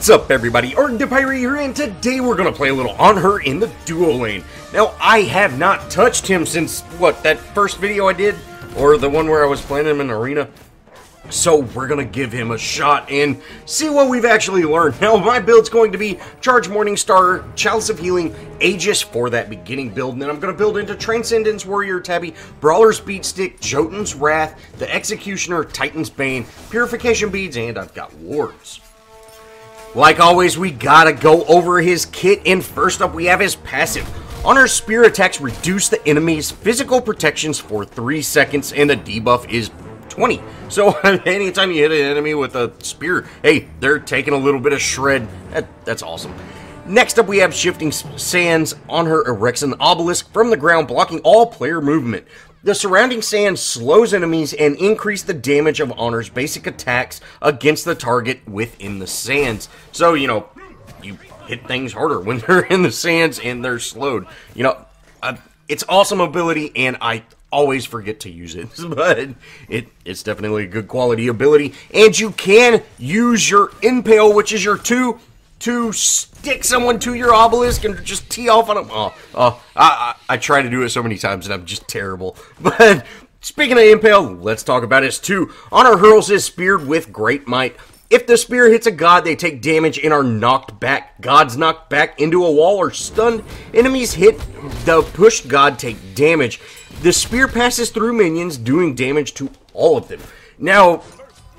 What's up, everybody? ArrgThePirate here, and today we're gonna play a little Anhur in the duo lane. Now, I have not touched him since, what, that first video I did? Or the one where I was playing him in arena? So, we're gonna give him a shot and see what we've actually learned. Now, my build's going to be Charge Morningstar, Chalice of Healing, Aegis for that beginning build, and then I'm gonna build into Transcendence, Warrior Tabby, Brawler's Beatstick, Jotun's Wrath, the Executioner, Titan's Bane, Purification Beads, and I've got Wards. Like always, we gotta go over his kit, and first up we have his passive. Anhur's spear attacks reduce the enemy's physical protections for 3 seconds, and the debuff is 20. So anytime you hit an enemy with a spear, hey, they're taking a little bit of shred. That's awesome. Next up we have Shifting Sands. Anhur erects an obelisk from the ground, blocking all player movement. The surrounding sand slows enemies and increases the damage of Anhur's basic attacks against the target within the sands. So, you know, you hit things harder when they're in the sands and they're slowed. You know, it's awesome ability, and I always forget to use it, but it's definitely a good quality ability. And you can use your Impale, which is your 2, to stick someone to your obelisk and just tee off on them. I try to do it so many times and I'm just terrible. But speaking of Impale, let's talk about his 2. Anhur hurls his spear with great might. If the spear hits a god, they take damage and are knocked back. Gods knocked back into a wall or stunned. Enemies hit the pushed god take damage. The spear passes through minions, doing damage to all of them. Now,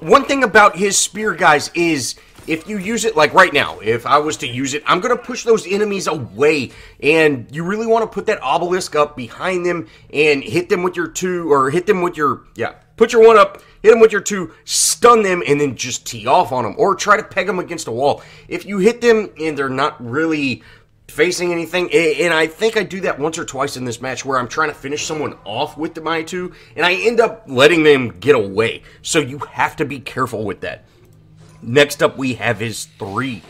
one thing about his spear, guys, is if you use it, like right now, if I was to use it, I'm going to push those enemies away, and you really want to put that obelisk up behind them and hit them with your 2, or hit them with your, put your 1 up, hit them with your 2, stun them, and then just tee off on them, or try to peg them against a wall. If you hit them and they're not really facing anything, and I think I do that once or twice in this match where I'm trying to finish someone off with my 2, and I end up letting them get away. So you have to be careful with that. Next up, we have his 3.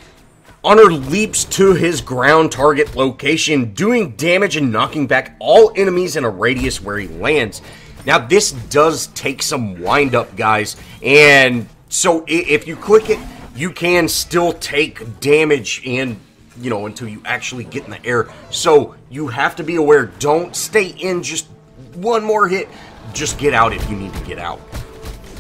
Anhur leaps to his ground target location, doing damage and knocking back all enemies in a radius where he lands. Now, this does take some wind up, guys, and so if you click it, you can still take damage and, you know, until you actually get in the air. So you have to be aware. Don't stay in just one more hit. Just get out if you need to get out.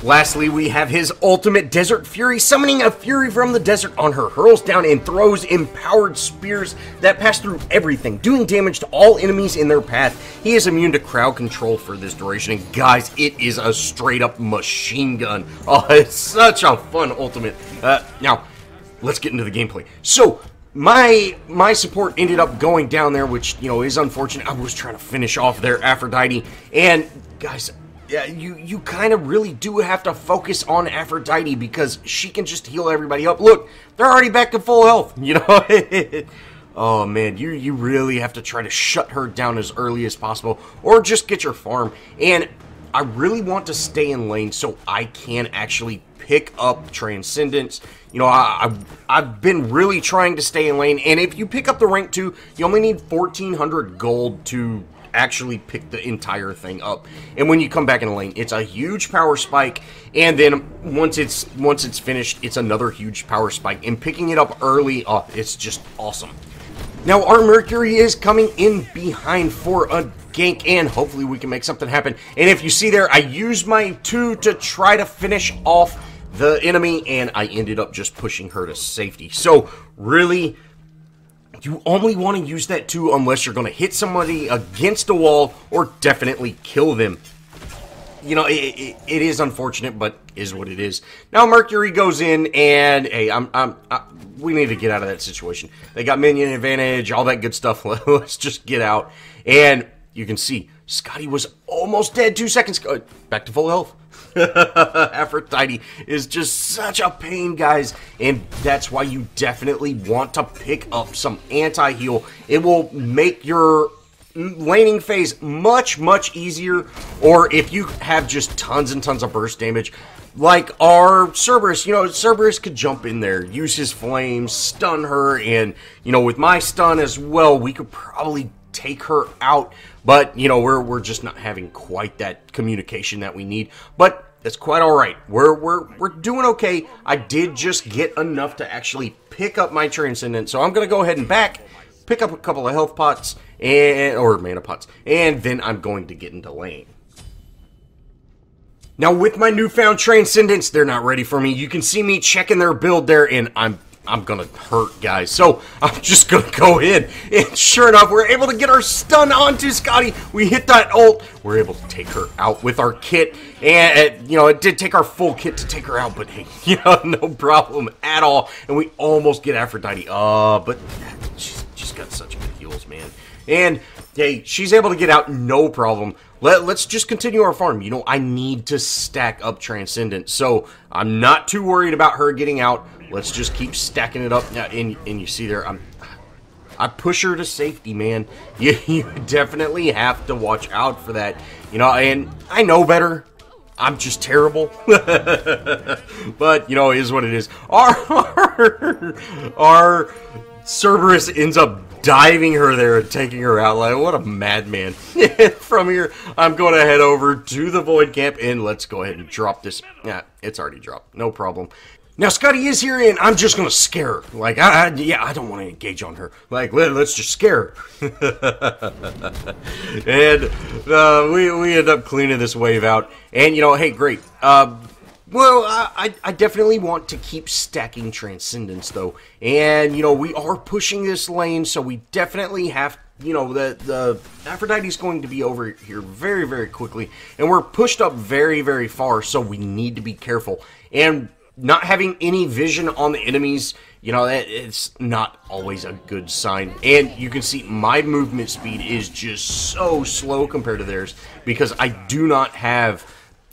Lastly, we have his ultimate Desert Fury. Summoning a Fury from the desert, Anhur hurls down and throws empowered spears that pass through everything, doing damage to all enemies in their path. He is immune to crowd control for this duration, and guys, it is a straight-up machine gun. Oh, it's such a fun ultimate. Now, let's get into the gameplay. So, my support ended up going down there, which, you know, is unfortunate. I was trying to finish off their Aphrodite, and, guys, yeah, you kind of really do have to focus on Aphrodite because she can just heal everybody up. Look, they're already back to full health, you know? Oh, man, you really have to try to shut her down as early as possible or just get your farm. And I really want to stay in lane so I can actually pick up Transcendence. You know, I've been really trying to stay in lane, and if you pick up the rank 2, you only need 1,400 gold to actually pick the entire thing up. And when you come back in the lane, it's a huge power spike, and then once it's finished, it's another huge power spike. And picking it up early, it's just awesome. Now our Mercury is coming in behind for a gank, and hopefully we can make something happen. And if you see there, I used my 2 to try to finish off the enemy, and I ended up just pushing her to safety. So really, you only want to use that 2 unless you're going to hit somebody against a wall or definitely kill them. You know, it is unfortunate, but is what it is. Now Mercury goes in, and hey, we need to get out of that situation. They got minion advantage, all that good stuff. Let's just get out. And you can see Scotty was almost dead 2 seconds ago. Back to full health. Aphrodite is just such a pain, guys, and that's why you definitely want to pick up some anti-heal. It will make your laning phase much easier, or if you have just tons and tons of burst damage, like our Cerberus, you know, Cerberus could jump in there, use his flames, stun her, and, you know, with my stun as well, we could probably take her out, but, you know, we're just not having quite that communication that we need. But That's quite all right. We're doing okay. I did just get enough to actually pick up my Transcendent, so I'm going to go ahead and pick up a couple of health pots, or mana pots, and then I'm going to get into lane. Now, with my newfound Transcendents, they're not ready for me. You can see me checking their build there, and I'm gonna hurt, guys. So, I'm just gonna go in, and sure enough, we're able to get our stun onto Scotty. We hit that ult. We're able to take her out with our kit, and, you know, it did take our full kit to take her out, but hey, you know, no problem at all. And we almost get Aphrodite. But she's got such good heals, man. And, hey, she's able to get out, no problem. Let's just continue our farm. You know, I need to stack up Transcendent, so I'm not too worried about her getting out. Let's just keep stacking it up. Now, and you see there, I push her to safety, man. You definitely have to watch out for that. You know, and I know better. I'm just terrible. But, you know, it is what it is. Our Cerberus ends up diving her there and taking her out. Like, what a madman. From here, I'm going to head over to the Void Camp, and let's go ahead and drop this. Yeah, it's already dropped. No problem. Now, Scotty is here, and I'm just going to scare her. Like, yeah, I don't want to engage on her. Like, let's just scare her. And we end up cleaning this wave out. And, you know, hey, great. Well, I definitely want to keep stacking Transcendence, though. And, you know, we are pushing this lane, so we definitely have, you know, the Aphrodite's going to be over here very, very quickly. And we're pushed up very, very far, so we need to be careful. And not having any vision on the enemies, you know, it's not always a good sign. And you can see my movement speed is just so slow compared to theirs, because I do not have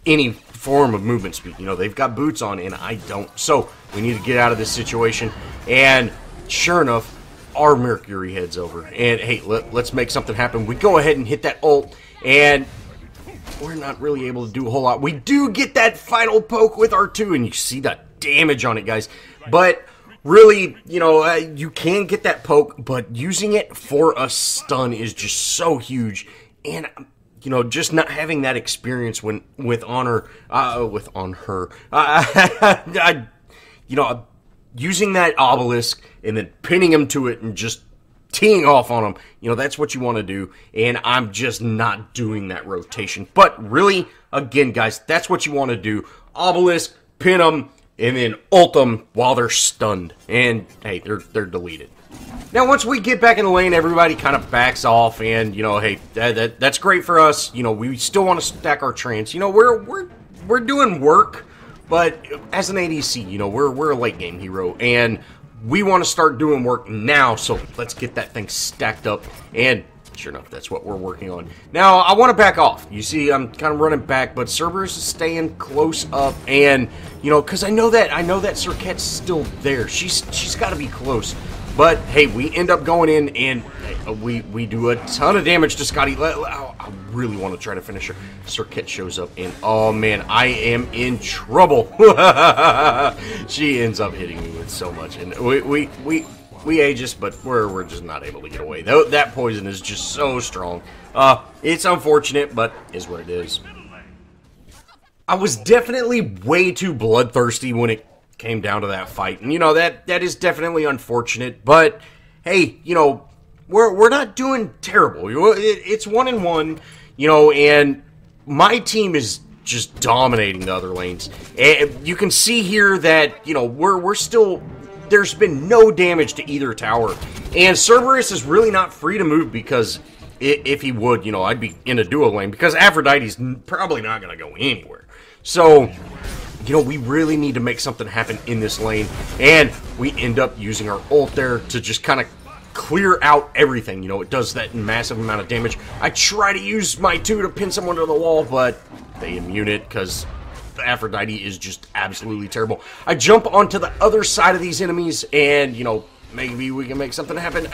any form of movement speed. You know, they've got boots on and I don't. So we need to get out of this situation. And sure enough, our Mercury heads over. And hey, let's make something happen. We go ahead and hit that ult, and we're not really able to do a whole lot. We do get that final poke with R2, and you see that damage on it, guys. But really, you know, you can get that poke, but using it for a stun is just so huge. And you know, just not having that experience with Anhur, you know, using that obelisk and then pinning him to it and just teeing off on him, you know, that's what you want to do. And I'm just not doing that rotation. But really, again, guys, that's what you want to do. Obelisk, pin them, and then ult them while they're stunned. And hey, they're deleted. Now, once we get back in the lane, everybody kind of backs off, and, you know, hey, that's great for us. You know, we still want to stack our trans. You know, we're doing work, but as an ADC, you know, we're a late game hero, and we want to start doing work now, so let's get that thing stacked up, and sure enough, that's what we're working on. Now, I want to back off. You see, I'm kind of running back, but Cerberus is staying close up, and, you know, because I know that Serket's still there. She's got to be close. But, hey, we end up going in, and we do a ton of damage to Scotty. I really want to try to finish her. Serket shows up, and, oh, man, I am in trouble. She ends up hitting me with so much, and we Aegis, but we're just not able to get away. That poison is just so strong. It's unfortunate, but is what it is. I was definitely way too bloodthirsty when it came down to that fight, and you know that is definitely unfortunate, but hey, you know, we're not doing terrible. It's 1-1, you know, and my team is just dominating the other lanes, and you can see here that, you know, we're still, there's been no damage to either tower, and Cerberus is really not free to move, because if he would, you know, I'd be in a duo lane, because Aphrodite's probably not going to go anywhere. So, you know, we really need to make something happen in this lane, and we end up using our ult there to just kind of clear out everything. You know, it does that massive amount of damage. I try to use my 2 to pin someone to the wall, but they immune it because Aphrodite is just absolutely terrible. I jump onto the other side of these enemies, and, you know, maybe we can make something happen.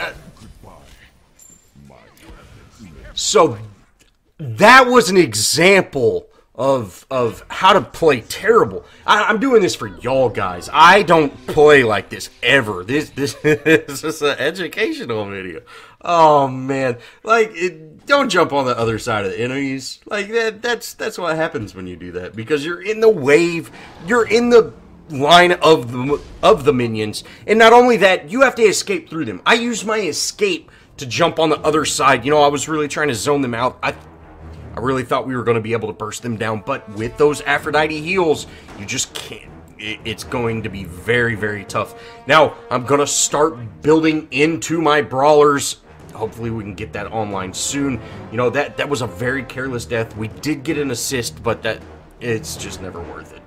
So, that was an example of how to play terrible. I'm doing this for y'all guys. I don't play like this ever. This is an educational video. Oh man, like don't jump on the other side of the enemies. Like that's what happens when you do that, because you're in the wave, you're in the line of the minions, and not only that, you have to escape through them. I used my escape to jump on the other side. You know, I was really trying to zone them out. I really thought we were going to be able to burst them down, but with those Aphrodite heals, you just can't. It's going to be very, very tough. Now, I'm going to start building into my brawlers. Hopefully we can get that online soon. You know, that was a very careless death. We did get an assist, but it's just never worth it.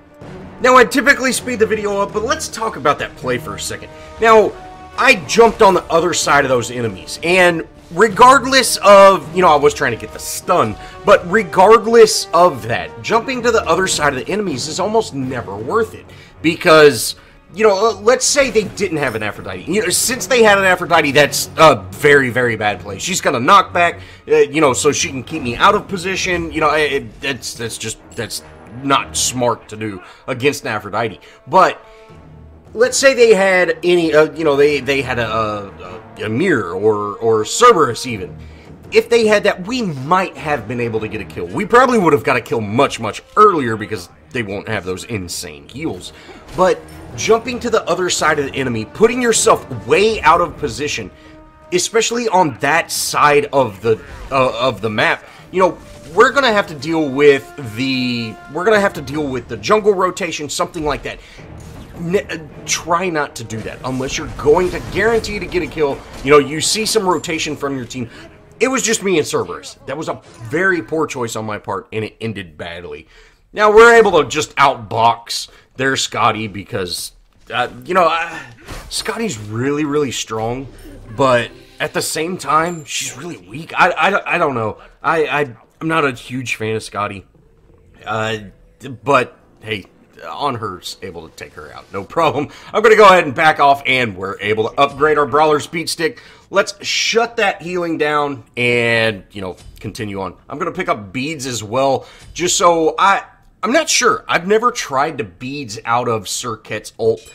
Now, I typically speed the video up, but let's talk about that play for a second. Now, I jumped on the other side of those enemies, and regardless of, you know, I was trying to get the stun, but regardless of that, jumping to the other side of the enemies is almost never worth it, because, you know, let's say they didn't have an Aphrodite. You know, since they had an Aphrodite, that's a very, very bad play. She's got a knockback, you know, so she can keep me out of position. You know, that's not smart to do against an Aphrodite. But let's say they had any, you know, they had a mirror or Cerberus even. If they had that, we might have been able to get a kill. We probably would have got a kill much, much earlier because they won't have those insane heals. But jumping to the other side of the enemy, putting yourself way out of position, especially on that side of the map, you know, we're gonna have to deal with the jungle rotation, something like that. Try not to do that unless you're going to guarantee to get a kill. You know, you see some rotation from your team. It was just me and Cerberus. That was a very poor choice on my part, and it ended badly. Now, we're able to just outbox their Scotty because, you know, Scotty's really, really strong, but at the same time, she's really weak. I don't know. I'm not a huge fan of Scotty, but, hey, Anhur's able to take her out, no problem. I'm going to go ahead and back off, and we're able to upgrade our Brawler Speed Stick. Let's shut that healing down and, you know, continue on. I'm going to pick up beads as well, just so I'm not sure. I've never tried the beads out of Sir Ket's ult.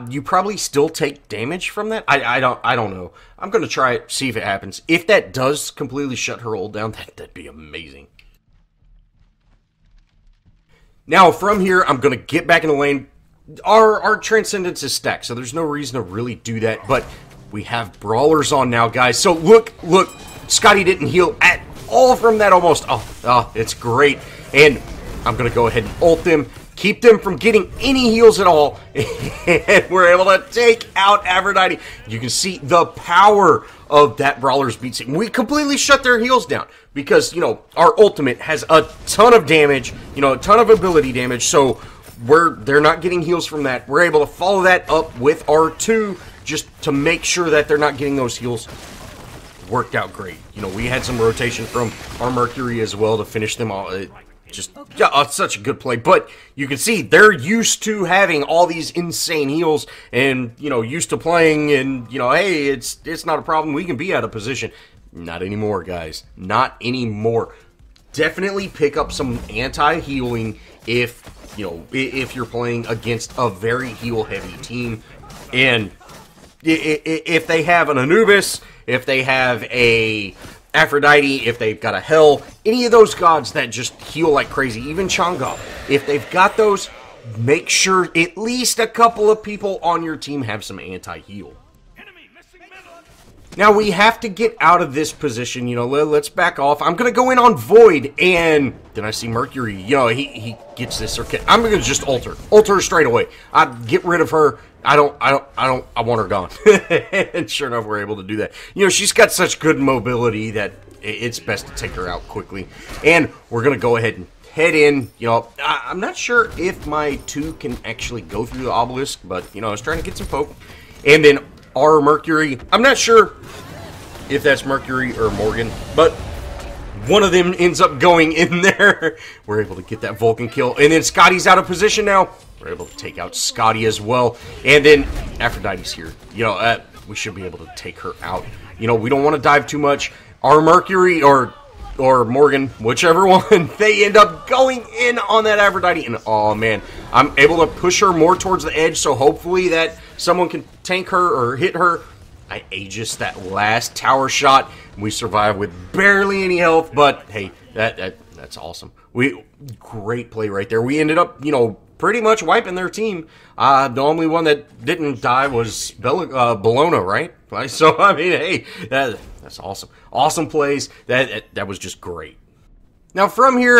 You probably still take damage from that. I don't know. I'm going to try it, see if it happens. If that does completely shut her ult down, that'd be amazing. Now, from here, I'm going to get back in the lane. Our Transcendence is stacked, so there's no reason to really do that, but we have Brawlers on now, guys. So, look, Scotty didn't heal at all from that almost. Oh, it's great. And I'm going to go ahead and ult them, keep them from getting any heals at all, and we're able to take out Aphrodite. You can see the power of that Brawler's Beat Stick. We completely shut their heals down because, you know, our ultimate has a ton of damage, you know, a ton of ability damage, so they're not getting heals from that. We're able to follow that up with R2 just to make sure that they're not getting those heals. Worked out great. You know, we had some rotation from our Mercury as well to finish them all. Such a good play, but you can see they're used to having all these insane heals and, you know, used to playing and, you know, hey, it's not a problem. We can be out of position. Not anymore, guys. Not anymore. Definitely pick up some anti-healing if, you know, if you're playing against a very heal-heavy team. And if they have an Anubis, if they have a Aphrodite, if they've got a Hell, any of those gods that just heal like crazy, even Chang'e, if they've got those, make sure at least a couple of people on your team have some anti-heal. Now, we have to get out of this position, you know, let's back off. I'm going to go in on Void, and then I see Mercury, you know, he gets this circuit. I'm going to just ult her straight away. I get rid of her. I want her gone. And sure enough, we're able to do that. You know, she's got such good mobility that it's best to take her out quickly. And we're going to go ahead and head in. You know, I'm not sure if my 2 can actually go through the obelisk, but, you know, I was trying to get some poke. And then our Mercury, I'm not sure if that's Mercury or Morgan, but one of them ends up going in there. We're able to get that Vulcan kill. And then Scotty's out of position now. We're able to take out Scotty as well. And then Aphrodite's here. You know, we should be able to take her out. You know, we don't want to dive too much. Our Mercury or Morgan, whichever one, they end up going in on that Aphrodite. And, oh, man, I'm able to push her more towards the edge, so hopefully that someone can tank her or hit her. I aegis that last tower shot. We survived with barely any health, but hey, that's awesome. Great play right there. We ended up, you know, pretty much wiping their team. The only one that didn't die was Bologna, right? So I mean, hey, that's awesome. Awesome plays. That was just great. Now from here,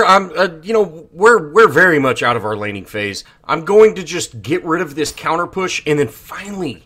you know, we're very much out of our laning phase. I'm going to just get rid of this counter push and then finally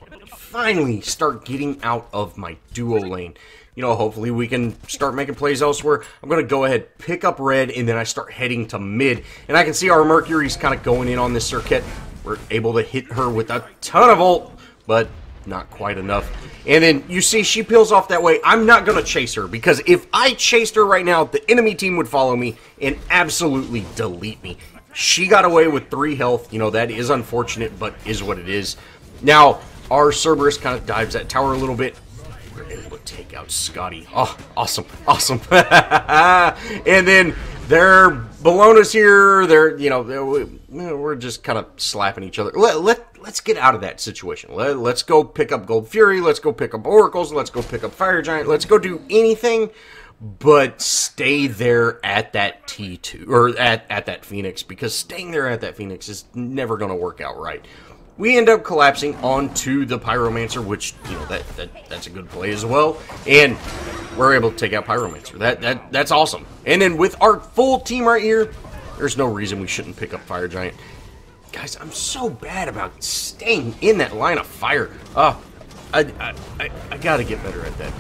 start getting out of my duo lane. You know, hopefully we can start making plays elsewhere. I'm going to go ahead, pick up red, and then I start heading to mid. And I can see our Mercury's kind of going in on this Circuit. We're able to hit her with a ton of ult, but not quite enough. And then you see she peels off that way. I'm not going to chase her, because if I chased her right now, the enemy team would follow me and absolutely delete me. She got away with 3 health. You know, that is unfortunate, but is what it is. Now, our Cerberus kind of dives that tower a little bit. We're able to take out Scotty. Oh, awesome. Awesome. And then their Bologna's here. They're, you know, we're just kind of slapping each other. Let's get out of that situation. Let's go pick up Gold Fury. Let's go pick up Oracles. Let's go pick up Fire Giant. Let's go do anything but stay there at that T2, or at that Phoenix, because staying there at that Phoenix is never going to work out right. We end up collapsing onto the Pyromancer, which, you know, that's a good play as well. And we're able to take out Pyromancer. That's awesome. And then with our full team right here, there's no reason we shouldn't pick up Fire Giant. Guys, I'm so bad about staying in that line of fire. I gotta get better at that.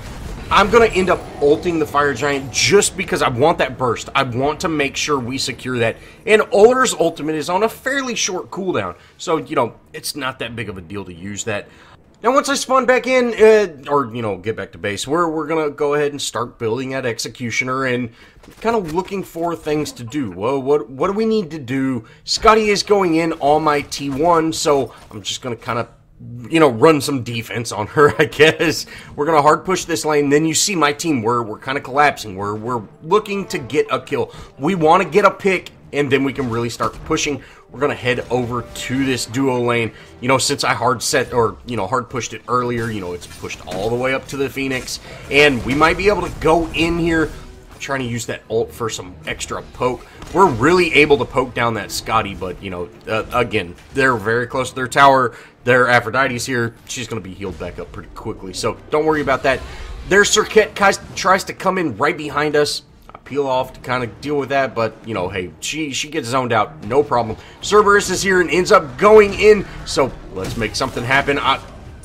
I'm going to end up ulting the Fire Giant just because I want that burst. I want to make sure we secure that. And Ulr's ultimate is on a fairly short cooldown. So, you know, it's not that big of a deal to use that. Now, once I spawn back in, or, you know, get back to base, we're going to go ahead and start building that Executioner and kind of looking for things to do. Well, what do we need to do? Scotty is going in on my T1, so I'm just going to kind of, you know, run some defense on her, I guess. We're going to hard push this lane. Then you see my team, we're kind of collapsing. We're looking to get a kill. We want to get a pick, and then we can really start pushing. We're going to head over to this duo lane. You know, since I hard pushed it earlier, you know, it's pushed all the way up to the Phoenix. And we might be able to go in here. I'm trying to use that ult for some extra poke. We're really able to poke down that Scotty, but, you know, again, they're very close to their tower. Their Aphrodite's here. She's going to be healed back up pretty quickly, so don't worry about that. Their Circuit tries to come in right behind us. I peel off to kind of deal with that, but, you know, hey, she gets zoned out, no problem. Cerberus is here and ends up going in, so let's make something happen.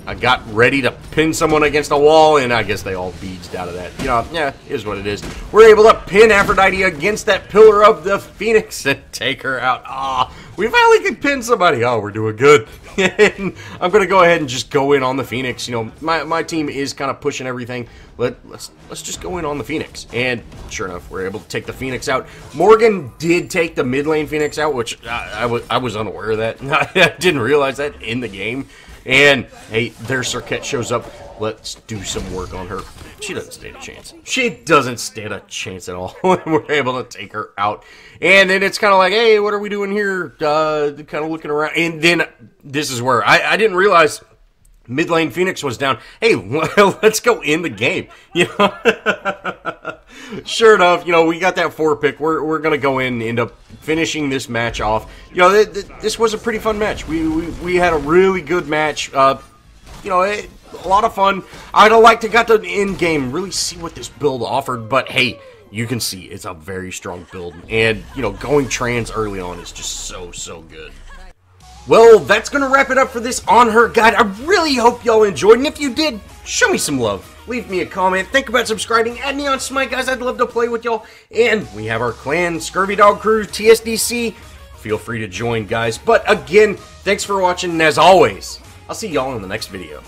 I got ready to pin someone against a wall, and I guess they all beads out of that. You know, yeah, it is what it is. We're able to pin Aphrodite against that pillar of the Phoenix and take her out. Ah, we finally could pin somebody. Oh, we're doing good. And I'm going to go ahead and just go in on the Phoenix. You know, my team is kind of pushing everything. Let's just go in on the Phoenix. And sure enough, we're able to take the Phoenix out. Morgan did take the mid lane Phoenix out, which I was unaware of that. I didn't realize that in the game. And, hey, their Circuit shows up. Let's do some work on her. She doesn't stand a chance. She doesn't stand a chance at all. We're able to take her out. And then it's kind of like, hey, what are we doing here? Kind of looking around. And then this is where I didn't realize mid lane Phoenix was down. Hey, well, let's go in the game. You know? Sure enough, you know, we got that 4 pick. We're going to go in and end up finishing this match off. You know, this was a pretty fun match. We had a really good match. You know, a lot of fun. I'd have liked to got to end game, really see what this build offered. But, hey, you can see it's a very strong build. And, you know, going trans early on is just so good. Well, that's going to wrap it up for this Anhur guide. I really hope y'all enjoyed. And if you did, show me some love. Leave me a comment. Think about subscribing. Add me on Smite, guys. I'd love to play with y'all. And we have our clan, Scurvy Dog Crew, TSDC. Feel free to join, guys. But again, thanks for watching. And as always, I'll see y'all in the next video.